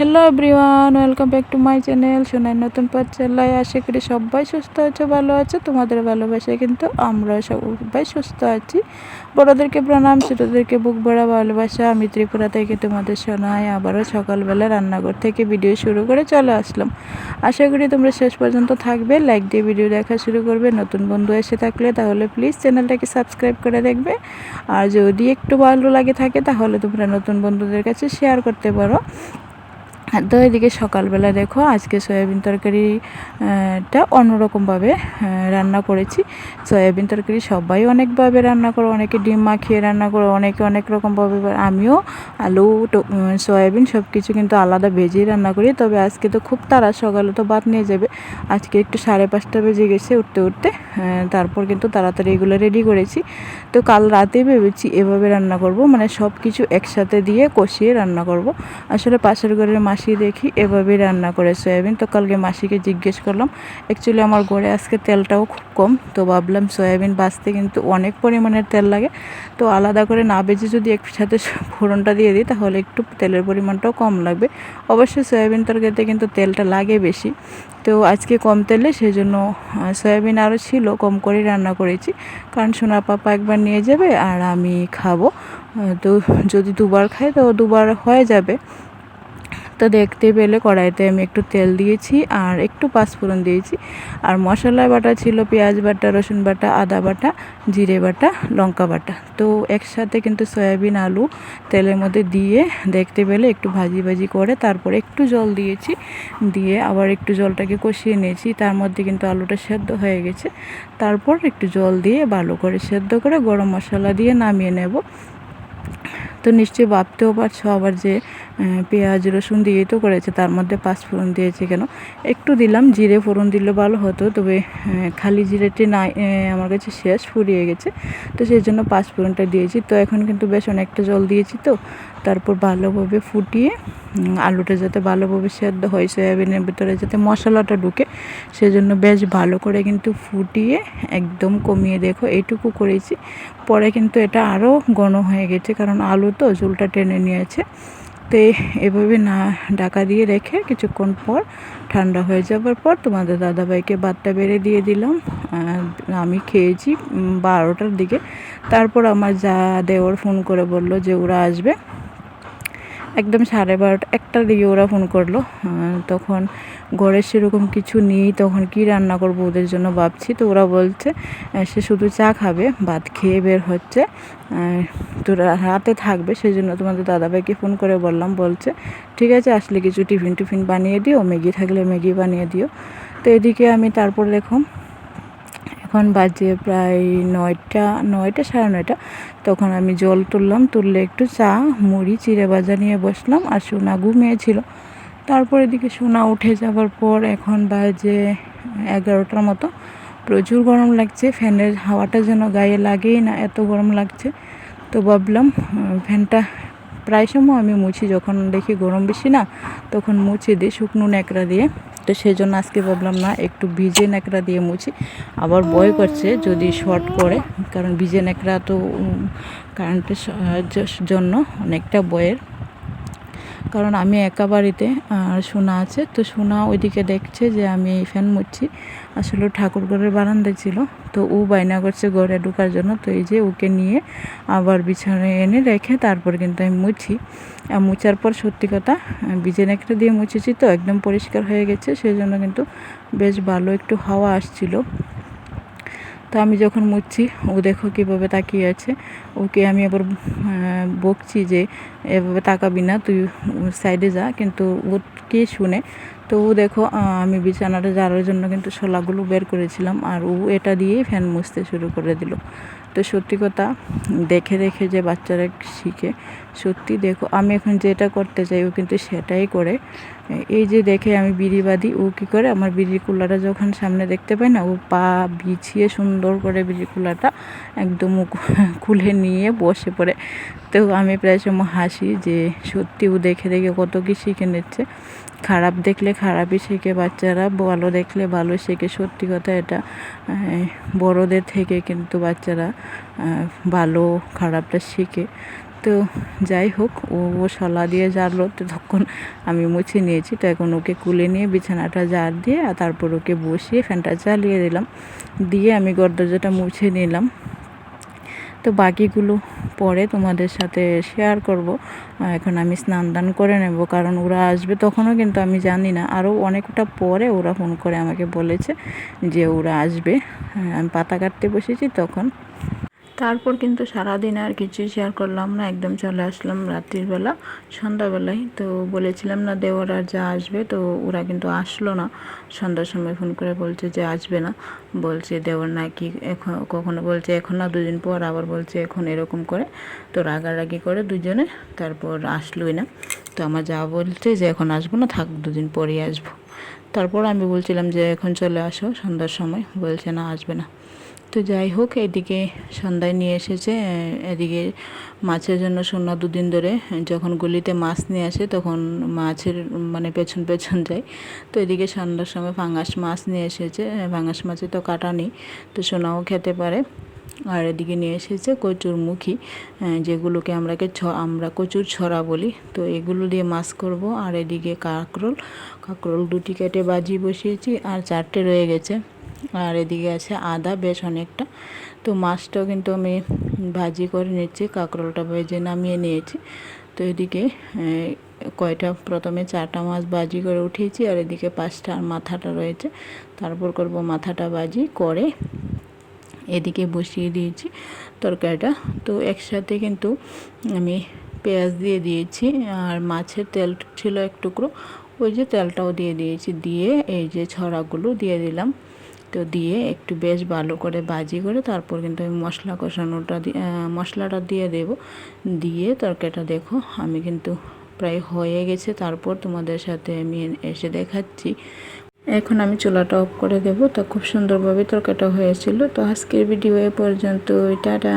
Hello everyone, welcome back to my channel সোনার নতুন পাঠশালায়। আশা করি সবাই সুস্থ আছো, ভালো আছো। তোমাদের ভালোবাসায় কিন্তু আমরা সবাই সুস্থ আছি। বড়োদেরকে প্রণাম, ছোটোদেরকে বুক ভরা ভালোবাসা। আমি ত্রিপুরা থেকে তোমাদের শোনাই আবারও সকালবেলা রান্নাঘর থেকে ভিডিও শুরু করে চলে আসলাম। আশা করি তোমরা শেষ পর্যন্ত থাকবে, লাইক দিয়ে ভিডিও দেখা শুরু করবে। নতুন বন্ধু এসে থাকলে তাহলে প্লিজ চ্যানেলটাকে সাবস্ক্রাইব করে দেখবে। আর যদি একটু ভালো লাগে থাকে তাহলে তোমরা নতুন বন্ধুদের কাছে শেয়ার করতে পারো। তো এদিকে সকালবেলা দেখো আজকে সয়াবিন তরকারিটা অন্যরকমভাবে রান্না করেছি। সয়াবিন তরকারি সবাই অনেকভাবে রান্না করো, অনেকে ডিম মাখিয়ে রান্না করো, অনেকে অনেক রকমভাবে। আমিও আলু সয়াবিন সব কিছু কিন্তু আলাদা ভেজেই রান্না করি। তবে আজকে তো খুব তাড়া, সকালে তো ভাত নিয়ে যাবে। আজকে একটু 5:30 বেজে গেছে উঠতে উঠতে। তারপর কিন্তু তাড়াতাড়ি এগুলো রেডি করেছি। তো কাল রাতেই ভেবেছি এভাবে রান্না করব, মানে সব কিছু একসাথে দিয়ে কষিয়ে রান্না করব। আসলে পাশের ঘরের মাসি দেখি এভাবেই রান্না করে সয়াবিন। তো কালকে মাসিকে জিজ্ঞেস করলাম। অ্যাকচুয়ালি আমার ঘরে আজকে তেলটাও খুব কম, তো ভাবলাম সয়াবিন ভাজতে কিন্তু অনেক পরিমাণের তেল লাগে। তো আলাদা করে না ভেজে যদি একসাথে ফোড়নটা দিয়ে দিই তাহলে একটু তেলের পরিমাণটাও কম লাগবে। অবশ্যই সয়াবিন তরকারিতে কিন্তু তেলটা লাগে বেশি। তো আজকে কম তেলে সেই জন্য সয়াবিন আরও ছিল, কম করে রান্না করেছি। কারণ সোনা পাপা একবার নিয়ে যাবে আর আমি খাবো। তো যদি দুবার খাই তো দুবার হয়ে যাবে। তো দেখতে পেলে কড়াইতে আমি একটু তেল দিয়েছি আর একটু পাঁচফোড়ন দিয়েছি। আর মশলা বাটা ছিল পেঁয়াজ বাটা, রসুন বাটা, আদা বাটা, জিরে বাটা, লঙ্কা বাটা। তো একসাথে কিন্তু সয়াবিন আলু তেলের মধ্যে দিয়ে দেখতে পেলে একটু ভাজি ভাজি করে তারপরে একটু জল দিয়েছি। দিয়ে আবার একটু জলটাকে কষিয়ে নিয়েছি। তার মধ্যে কিন্তু আলুটা সেদ্ধ হয়ে গেছে। তারপর একটু জল দিয়ে ভালো করে সেদ্ধ করে গরম মশলা দিয়ে নামিয়ে নেব। তো নিশ্চয়ই ভাবতেও পারছো আবার যে পেঁয়াজ রসুন দিয়ে তো করেছে, তার মধ্যে পাঁচফোড়ন দিয়েছে কেন। একটু দিলাম, জিরে ফোড়ন দিলে ভালো হতো, তবে খালি জিরেটি না আমার কাছে শেষ ফুরিয়ে গেছে। তো সেই জন্য পাঁচফোড়নটা দিয়েছি। তো এখন কিন্তু বেশ অনেকটা জল দিয়েছি। তো তারপর ভালোভাবে ফুটিয়ে আলুটা যাতে ভালোভাবে সেদ্ধ হয়, সয়াবিনের ভিতরে যাতে মশলাটা ঢুকে, সেজন্য বেশ ভালো করে কিন্তু ফুটিয়ে একদম কমিয়ে দেখো এইটুকু করেছি। পরে কিন্তু এটা আরও ঘন হয়ে গেছে, কারণ আলু তো ঝোলটা টেনে নিয়েছে। তো এভাবে না ঢাকা দিয়ে রেখে কিছুক্ষণ পর ঠান্ডা হয়ে যাবার পর তোমাদের দাদাভাইকে ভাতটা বেড়ে দিয়ে দিলাম। আমি খেয়েছি 12টার দিকে। তারপর আমার যা দেওর ফোন করে বলল যে ওরা আসবে একদম 12:30 1টার দিকে ওরা ফোন করলো। তখন ঘরে সেরকম কিছু নেই, তখন কি রান্না করবো ওদের জন্য ভাবছি। তো ওরা বলছে সে শুধু চা খাবে, ভাত খেয়ে বের হচ্ছে, তো রাতে থাকবে। সেই জন্য তোমাদের দাদাভাইকে ফোন করে বললাম, বলছে ঠিক আছে আসলে কিছু টিফিন বানিয়ে দিও, ম্যাগি থাকলে ম্যাগি বানিয়ে দিও। তো এদিকে আমি তারপর দেখো এখন বাজে প্রায় 9টা 9:30। তখন আমি জল তুললে একটু চা মুড়ি চিড়ে ভাজা নিয়ে বসলাম। আর সোনা ঘুমিয়েছিল। তারপর এদিকে সোনা উঠে যাওয়ার পর এখন বাজে 11টার মতো। প্রচুর গরম লাগছে, ফ্যানের হাওয়াটা যেন গায়ে লাগেই না, এত গরম লাগছে। তো ভাবলাম ফ্যানটা প্রায় সময় আমি মুছি, যখন দেখি গরম বেশি না তখন মুছে দিই শুকনো ন্যাকড়া দিয়ে। তো সেই জন্য আজকে ভাবলাম না একটু ভিজে ন্যাকড়া দিয়ে মুছি। আবার ভয় করছে যদি শর্ট করে, কারণ ভিজে ন্যাকড়া তো কারেন্টের জন্য অনেকটা ভয়ের। কারণ আমি একা বাড়িতে আর সোনা আছে। তো সোনা ওইদিকে দেখছে যে আমি ফ্যান মুছছি। আসলে ঠাকুর ঘরের বারান্দায় ছিল, তো ও বায়না করছে ঘরে ঢোকার জন্য। তো এই যে ওকে নিয়ে আবার বিছানায় এনে রেখে তারপর কিন্তু আমি মুছি। মুছার পর সত্যি কথা ভিজে ন্যাকড়া দিয়ে মুছেছি তো একদম পরিষ্কার হয়ে গেছে। সেই জন্য কিন্তু বেশ ভালো একটু হাওয়া আসছিল। তো আমি যখন মুছছি ও দেখো কীভাবে তাকিয়ে আছে। ওকে আমি আবার বকছি যে এভাবে তাকাবি না, তুই সাইডে যা, কিন্তু ও কে শুনে। তো ও দেখো আমি বিছানাটা ঝাড়ার জন্য কিন্তু শোলাগুলো বের করেছিলাম আর ও এটা দিয়েই ফ্যান মুছতে শুরু করে দিল। তো সত্যি কথা দেখে দেখে যে বাচ্চারা শিখে, সত্যি দেখো আমি এখন যেটা করতে চাই ও কিন্তু সেটাই করে। এই যে দেখে আমি বিড়ি বাঁধি, ও কী করে আমার বিড়ির কুলাটা যখন সামনে দেখতে পাই না, ও পা বিছিয়ে সুন্দর করে বিড়ির কুলাটা একদম খুলে নিয়ে বসে পড়ে। তো আমি প্রায় সময় হাসি যে সত্যি ও দেখে দেখে কত কি শিখে নিচ্ছে। খারাপ দেখলে খারাপই শেখে বাচ্চারা, ভালো দেখলে ভালো শেখে। সত্যি কথা এটা বড়দের থেকে কিন্তু বাচ্চারা ভালো খারাপটা শেখে। তো যাই হোক, ও শলা দিয়ে ঝাড়লো, তো তখন আমি মুছে নিয়েছি। তো এখন ওকে কুলে নিয়ে বিছানাটা ঝাড় দিয়ে তারপর ওকে বসিয়ে ফ্যানটা চালিয়ে দিলাম, দিয়ে আমি ঘর দরজাটা মুছে নিলাম। তো বাকিগুলো পরে তোমাদের সাথে শেয়ার করব। এখন আমি স্নান দান করে নেব, কারণ ওরা আসবে তখনও কিন্তু আমি জানি না, আরও অনেকটা পরে ওরা ফোন করে আমাকে বলেছে যে ওরা আসবে। আমি পাতা কাটতে বসেছি তখন। তারপর কিন্তু সারাদিন আর কিছুই শেয়ার করলাম না, একদম চলে আসলাম রাত্রিবেলা, সন্ধ্যাবেলায়। তো বলেছিলাম না দেওর আর যা আসবে, তো ওরা কিন্তু আসলো না। সন্ধ্যার সময় ফোন করে বলছে যে আসবে না, বলছে দেওর নাকি এখন, কখনো বলছে এখন না 2 দিন পর, আবার বলছে এখন, এরকম করে। তো রাগারাগি করে দুজনে, তারপর আসলোই না। তো আমার যা বলছে যে এখন আসবো না, থাক 2 দিন পরেই আসবো। তারপর আমি বলছিলাম যে এখন চলে আসো সন্ধ্যার সময়, বলছে না আসবে না। তো যাই হোক, এদিকে সন্ধ্যায় নিয়ে এসেছে। এদিকে মাছের জন্য সোনা 2 দিন ধরে যখন গলিতে মাছ নিয়ে আসে তখন মাছের মানে পেছন পেছন যায়। তো এদিকে সন্ধ্যার সময় ফাঙ্গাস মাছ নিয়ে এসেছে। ফাঙ্গাস মাছে তো কাটা নেই, তো সোনাও খেতে পারে। আর এদিকে নিয়ে এসেছে কচুরমুখী, যেগুলোকে আমরা কচুর ছড়া বলি। তো এগুলো দিয়ে মাছ করব। আর এদিকে কাঁকরোল 2টি কেটে ভাজি বসিয়েছি, আর 4টে রয়ে গেছে। আর এদিকে আছে আদা বেশ অনেকটা। তো মাছটাও কিন্তু আমি ভাজি করে নিচ্ছি, কাঁকরোলটা ভেজে নামিয়ে নিয়েছি। তো এদিকে প্রথমে 4টা মাছ ভাজি করে উঠিয়েছি, আর এদিকে 5টা আর মাথাটা রয়েছে। তারপর করব মাথাটা ভাজি করে এদিকে বসিয়ে দিয়েছি তরকারিটা। তো একসাথে কিন্তু আমি পেঁয়াজ দিয়ে দিয়েছি, আর মাছের তেল ছিল এক টুকরো, ওই যে তেলটাও দিয়ে দিয়েছি, দিয়ে এই যে ছড়াগুলো দিয়ে দিলাম। তো দিয়ে একটু বেশ ভালো করে ভাজি করে তারপর কিন্তু আমি মশলাটা দিয়ে দেব। দিয়ে তরকারিটা দেখো আমি কিন্তু প্রায় হয়ে গেছে, তারপর তোমাদের সাথে আমি এসে দেখাচ্ছি। এখন আমি চুলাটা অফ করে দেব। তো খুব সুন্দরভাবে তরকারিটা হয়েছিল। তো আজকের ভিডিও এ পর্যন্ত, টাটা।